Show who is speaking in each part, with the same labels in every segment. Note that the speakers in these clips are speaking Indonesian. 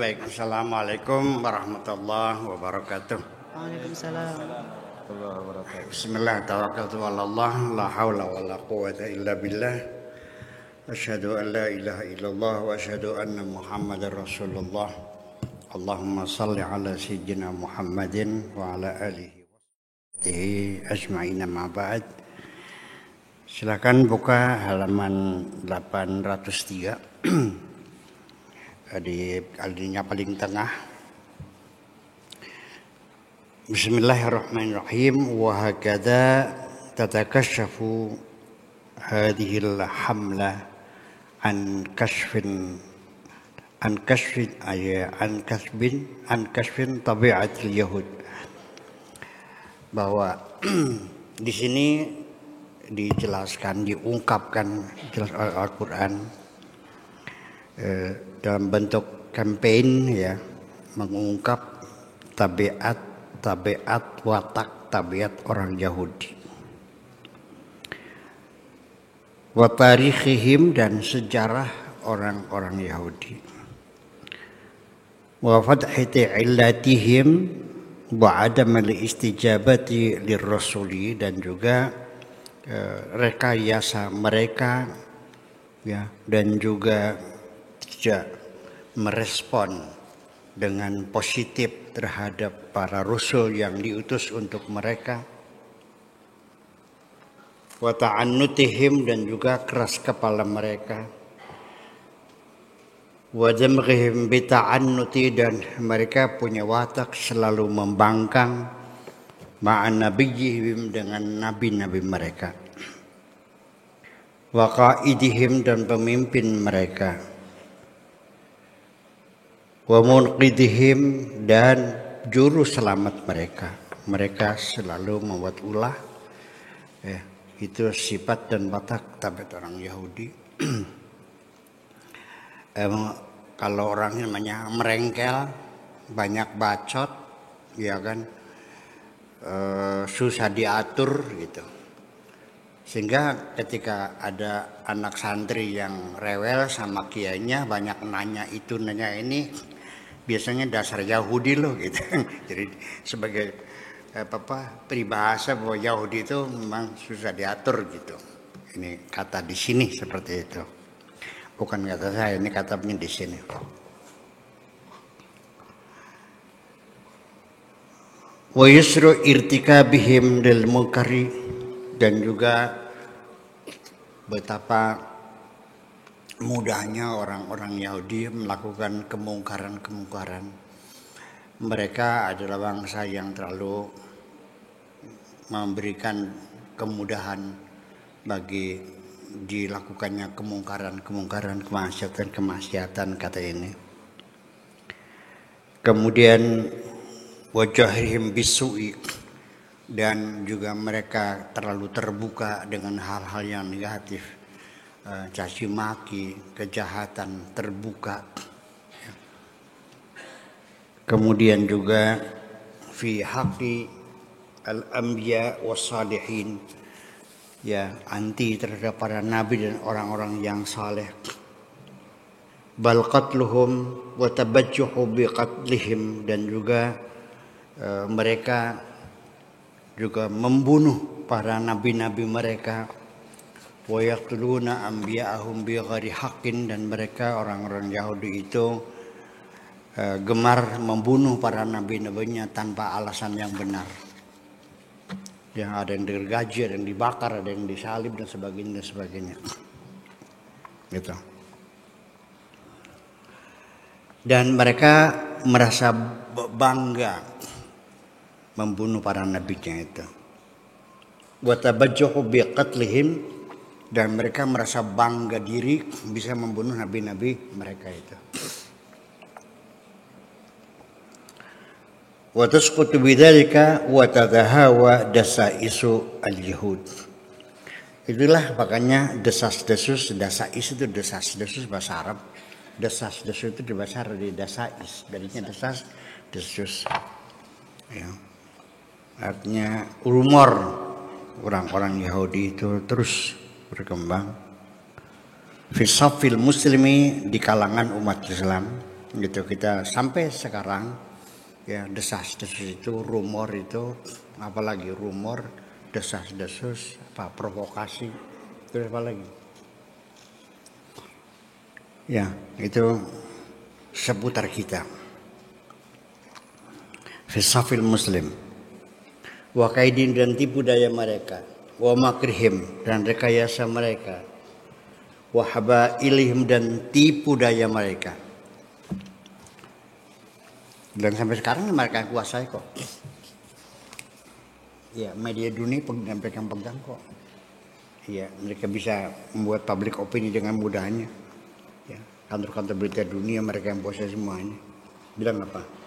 Speaker 1: Baik, assalamualaikum warahmatullahi wabarakatuh.
Speaker 2: Waalaikumsalam.
Speaker 1: Bismillah, tawakkaltu ala Allah, la haula wa la quwata illa billah. Asyhadu an la ilaha illallah wa asyhadu anna Muhammadar Rasulullah. Allahumma salli ala sayyidina Muhammadin wa ala alihi wa sahbihi ajma'in, ma ba'd. Silakan buka halaman 803 di alinya paling tengah. Bismillahirrahmanirrahim. Wa hakadha tatakashafu hadhil hamla an kashfin tabi'atil yahud. Bahwa di sini dijelaskan, diungkapkan jelas Al-Quran dalam bentuk campaign, ya, mengungkap tabiat watak tabiat orang Yahudi, wa tarikhihim, dan sejarah orang-orang Yahudi, wa fadhati illatihim wa adam al-istijabati lirrasuli, dan juga rekayasa mereka, ya, dan juga tidak merespon dengan positif terhadap para rasul yang diutus untuk mereka, wa ta'annutihim, dan juga keras kepala mereka, wa damghihim bi ta'annuti, dan mereka punya watak selalu membangkang ma'an nabiyihim, dengan nabi-nabi mereka, wa qaidihim, dan pemimpin mereka, wa munqidihim, dan juru selamat mereka. Mereka selalu membuat ulah, ya, itu sifat dan watak tabiat orang Yahudi. Kalau orang namanya merengkel, banyak bacot, ya kan, susah diatur gitu. Sehingga ketika ada anak santri yang rewel sama kiainya, banyak nanya itu nanya ini, biasanya dasar Yahudi loh gitu. Jadi sebagai peribahasa bahwa Yahudi itu memang susah diatur gitu. Ini kata di sini seperti itu. Bukan kata saya, ini katanya di sini. Wa yusru irtikabihim lil munkari, dan juga betapa mudahnya orang-orang Yahudi melakukan kemungkaran-kemungkaran. Mereka adalah bangsa yang terlalu memberikan kemudahan bagi dilakukannya kemungkaran-kemungkaran, kemaksiatan kata ini. Kemudian wajahihim bisu'i, dan juga mereka terlalu terbuka dengan hal-hal yang negatif, caci maki, kejahatan terbuka. Kemudian juga fi haqqi al-anbiya was-salihin, ya, anti terhadap para nabi dan orang-orang yang saleh. Bal qatluhum wa tabajjuhu bi qatlihim, dan juga mereka juga membunuh para nabi-nabi mereka. Wa yaqtuluna anbiya'ahum bi ghairi haqqin, dan mereka orang-orang Yahudi itu gemar membunuh para nabi-nabinya tanpa alasan yang benar. Yang ada yang digergaji, ada yang dibakar, ada yang disalib, dan sebagainya. Gitu. Dan mereka merasa bangga membunuh para nabinya itu. Wa tabajjuhu bi qatlihim, dan mereka merasa bangga diri bisa membunuh nabi-nabi mereka itu. Wa tasqutu bidzalika wa tadahawa dasaisu al-yahud. Itulah makanya desas-desus, dasais itu desas-desus bahasa Arab. Desas-desus itu di bahasa Arab di dasais, darinya desas-desus. Ya. Artinya rumor orang-orang Yahudi itu terus berkembang. Fi safil muslimi, di kalangan umat Islam. gitu. Kita sampai sekarang ya desas-desus itu, rumor itu, apalagi rumor, desas-desus, apa provokasi, terus apa lagi? Ya, itu seputar kita. Fisafil muslim. Wa kaidin dan tipu daya mereka, wa makrihim dan rekayasa mereka, wa habailihim dan tipu daya mereka. Dan sampai sekarang mereka kuasai kok. Ya, media dunia pegang-pegang kok. Ya, mereka bisa membuat public opini dengan mudahnya. Ya, kantor-kantor berita dunia mereka yang kuasai semuanya. Bilang apa?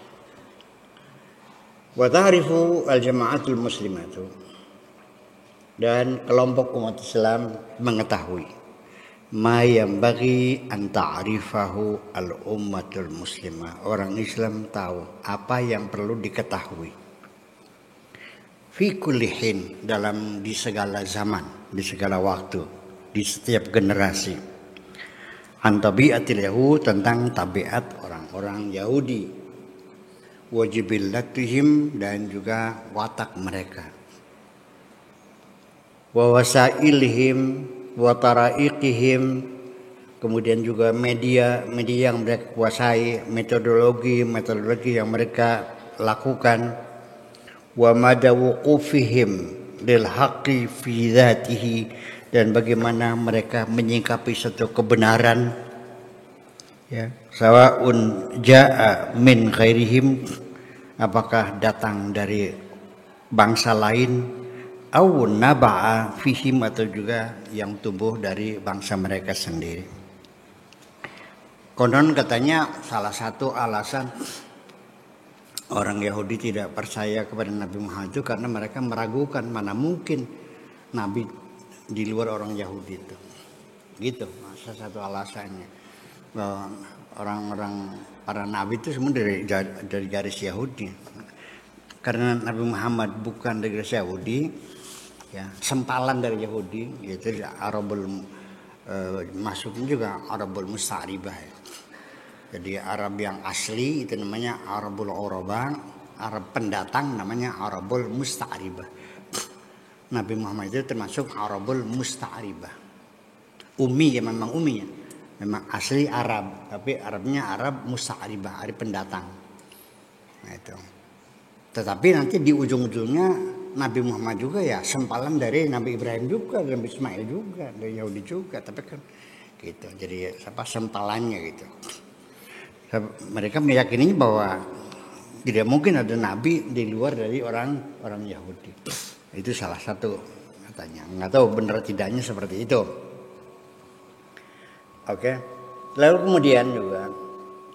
Speaker 1: Wa ta'rifu al-jama'atul muslimatu, dan kelompok umat Islam mengetahui ma yang bagi an ta'rifahu al-ummatul muslimah. Orang Islam tahu apa yang perlu diketahui fi kulli hin, di segala zaman, di segala waktu, di setiap generasi. An tabiatil yahud, tentang tabiat orang-orang Yahudi, wajibillatihim, dan juga watak mereka, wa wasailihim wa taraiqihim, kemudian juga media yang mereka kuasai, metodologi yang mereka lakukan, wa mada wuqufihim lil haqqi fi dzatihi, dan bagaimana mereka menyikapi satu kebenaran, ya, sawaun jaa min ghairihim, apakah datang dari bangsa lain, au naba'a fihim, atau juga yang tumbuh dari bangsa mereka sendiri. Konon katanya salah satu alasan orang Yahudi tidak percaya kepada Nabi Muhammad itu karena mereka meragukan mana mungkin Nabi di luar orang Yahudi itu. Gitu, salah satu alasannya. Bahwa orang-orang para nabi itu semua dari garis Yahudi. Karena Nabi Muhammad bukan dari garis Yahudi, ya, sempalan dari Yahudi, yaitu Arabul masuknya juga Arabul Musta'ribah. Ya. Jadi Arab yang asli itu namanya Arabul Uraba, Arab pendatang namanya Arabul Musta'ribah. Nabi Muhammad itu termasuk Arabul Musta'ribah. Umi ya, memang umi ya. Memang asli Arab, tapi Arabnya Arab Musta'ribah, Arab pendatang. Nah itu. Tetapi nanti di ujung-ujungnya Nabi Muhammad juga ya sempalan dari Nabi Ibrahim juga, dari Nabi Ismail juga, dari Yahudi juga, tapi kan gitu. Jadi apa sempalannya gitu. Mereka meyakini bahwa tidak mungkin ada nabi di luar dari orang Yahudi. Itu salah satu katanya. Nggak tahu benar tidaknya seperti itu. Oke. Lalu kemudian juga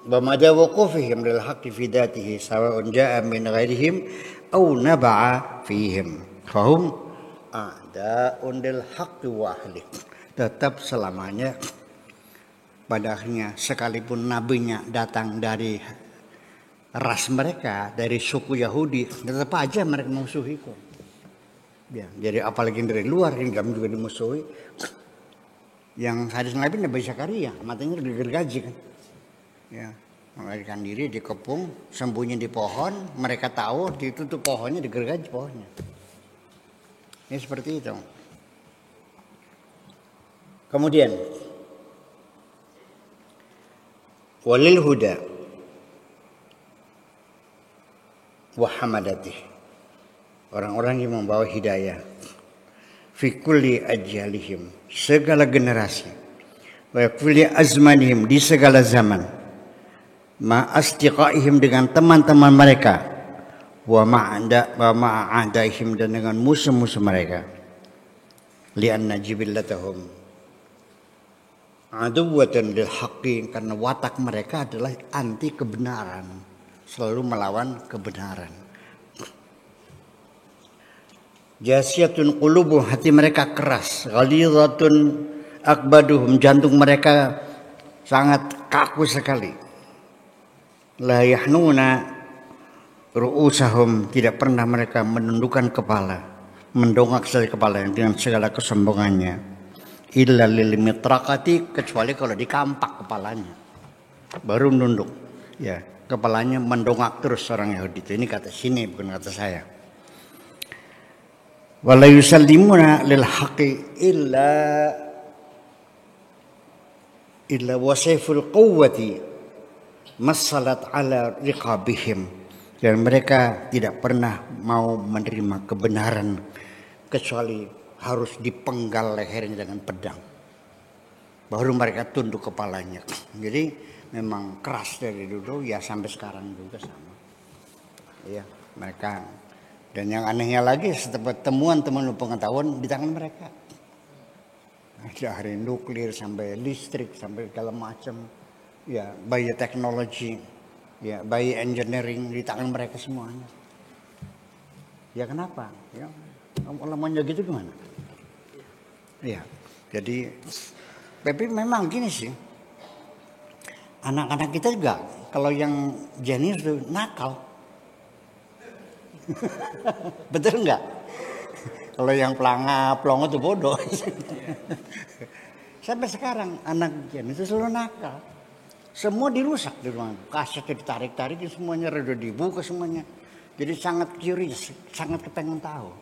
Speaker 1: bamada wuqufihim lil haqqi fi dzatihi sawa'un jaa'a min ghairihim aw naba'a fihim fahum a'da'un lil haqqi wa ahli. Tetap selamanya pada akhirnya sekalipun nabinya datang dari ras mereka, dari suku Yahudi, tetap aja mereka musuhi kok. Ya, jadi apalagi dari luar ini kami juga dimusuhi. Yang hadis Nabi Zakaria, matanya digergaji kan. Ya, melarikan diri dikepung, sembunyi di pohon, mereka tahu ditutup pohonnya, digergaji pohonnya. Ini seperti itu. Kemudian walil huda wa hamadatih, orang-orang yang membawa hidayah fi kulli ajyalihim, segala generasi, wa kulli azmanihim, di segala zaman, ma astiqaihim, dengan teman-teman mereka, wa ma'adaihim, dan dengan musuh-musuh mereka, li'anna jibillatahum aduwwatan lil haqqi, karena watak mereka adalah anti kebenaran, selalu melawan kebenaran. Jasiyatun qulubuhum, hati mereka keras, ghalidhatun akbaduhum, jantung mereka sangat kaku sekali. La yahnuna ru'usahum, tidak pernah mereka menundukkan kepala, mendongak sekali kepala dengan segala kesombongannya. Illa lil mitraqati, kecuali kalau dikampak kepalanya baru nunduk. Ya, kepalanya mendongak terus orang Yahudi itu. Ini kata sini, bukan kata saya. Wala yusallimuna lil haqqi illa wasiful quwwati masalat ala riqabihim. Dan mereka tidak pernah mau menerima kebenaran kecuali harus dipenggal lehernya dengan pedang. Baru mereka tunduk kepalanya. Jadi memang keras dari dulu ya, sampai sekarang juga sama. Iya, mereka. Dan yang anehnya lagi, setelah temuan pengetahuan di tangan mereka. Dari nuklir sampai listrik sampai segala macam. Ya, bioteknologi, ya, bioengineering di tangan mereka semuanya. Ya kenapa? Ya, lamanya gitu gimana? Ya, jadi tapi memang gini sih. Anak-anak kita juga kalau yang jenius itu nakal. Betul nggak? Kalau yang pelongo itu bodoh. Sampai sekarang anak jenius itu selalu nakal. Semua dirusak di rumah. Kasetnya ditarik-tarik, semuanya rada dibuka semuanya. Jadi sangat curious, sangat kepengen tahu.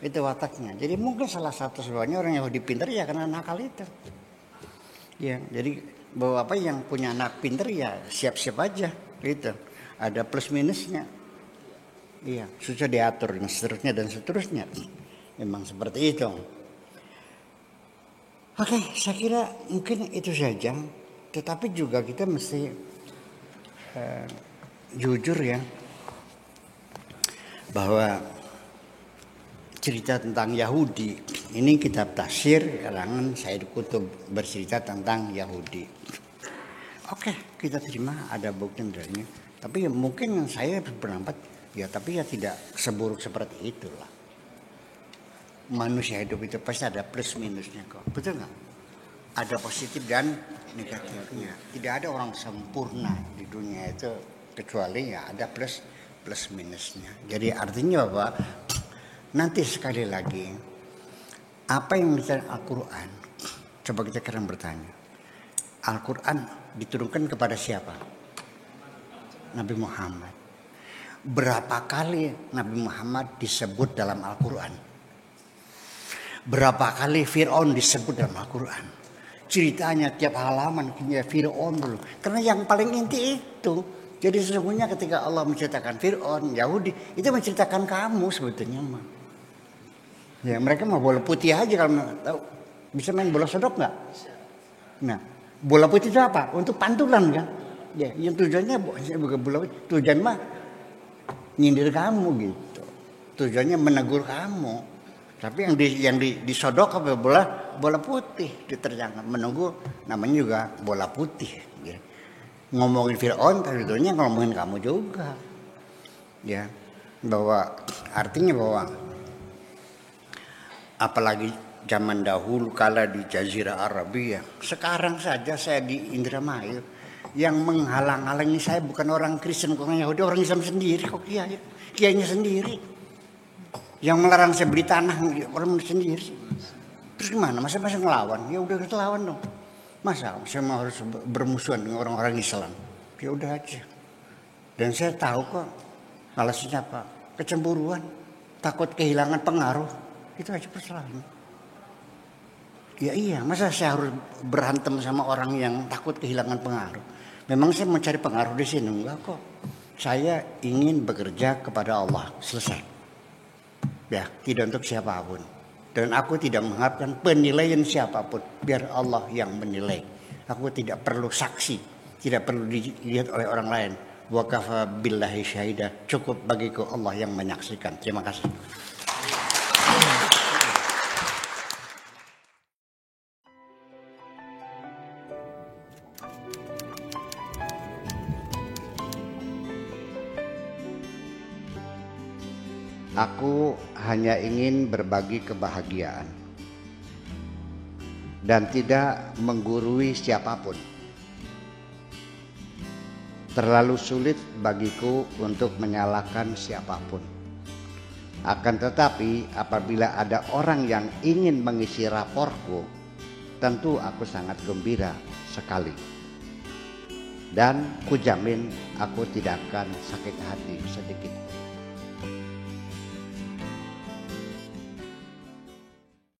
Speaker 1: Itu wataknya. Jadi mungkin salah satu sebabnya orang Yahudi pintar ya karena nakal itu. Ya, jadi bahwa apa yang punya anak pinter ya siap-siap aja gitu. Ada plus minusnya. Iya, susah diatur dan seterusnya. Memang seperti itu. Oke, saya kira mungkin itu saja. Tetapi juga kita mesti jujur ya, bahwa cerita tentang Yahudi ini kitab tafsir karangan Said Qutb bercerita tentang Yahudi. Oke, kita terima ada bukti dalilnya. Tapi ya mungkin saya berpendapat ya, tapi ya tidak seburuk seperti itulah. Manusia hidup itu pasti ada plus minusnya kok, betul nggak? Ada positif dan negatifnya. Tidak ada orang sempurna di dunia itu, kecuali ya ada plus minusnya. Jadi artinya bahwa nanti sekali lagi apa yang dikatakan Al-Quran, coba kita sekarang bertanya, Al-Quran diturunkan kepada siapa? Nabi Muhammad. Berapa kali Nabi Muhammad disebut dalam Al-Quran? Berapa kali Fir'aun disebut dalam Al-Quran? Ceritanya tiap halaman punya Fir'aun dulu. Karena yang paling inti itu. Jadi sesungguhnya ketika Allah menceritakan Fir'aun, Yahudi, itu menceritakan kamu sebetulnya mah. Ya, mereka mau bola putih aja kalau tahu. Bisa main bola sodok nggak? Nah, bola putih itu apa? Untuk pantulan kan? Ya, yang tujuannya bukan bola putih. Tujuan mah nyindir kamu gitu. Tujuannya menegur kamu. Tapi yang disodok apa bola putih diterjangkan menunggu, namanya juga bola putih. Ya. Ngomongin Fir'aun, tentunya ngomongin kamu juga. Ya, bahwa artinya bahwa apalagi zaman dahulu kala di Jazirah Arabia, sekarang saja saya di Indramayu, yang menghalang-halangi saya bukan orang Kristen, bukan Yahudi, orang Islam sendiri kok, kiainya sendiri. Yang melarang saya beli tanah orang sendiri. Terus gimana? Masa ngelawan? Ya udah kita lawan dong. Masa saya mau harus bermusuhan dengan orang-orang Islam? Ya udah aja. Dan saya tahu kok alasannya apa? Kecemburuan, takut kehilangan pengaruh. Itu aja persoalannya. Ya iya, masa saya harus berantem sama orang yang takut kehilangan pengaruh? Memang saya mencari pengaruh di sini, enggak kok. Saya ingin bekerja kepada Allah, selesai. Ya, tidak untuk siapapun. Dan aku tidak mengharapkan penilaian siapapun. Biar Allah yang menilai. Aku tidak perlu saksi. Tidak perlu dilihat oleh orang lain. Wa kafa billahi syahida. Cukup bagiku Allah yang menyaksikan. Terima kasih. Aku hanya ingin berbagi kebahagiaan dan tidak menggurui siapapun. Terlalu sulit bagiku untuk menyalahkan siapapun. Akan tetapi apabila ada orang yang ingin mengisi raportku, tentu aku sangat gembira sekali. dan kujamin aku tidak akan sakit hati sedikit.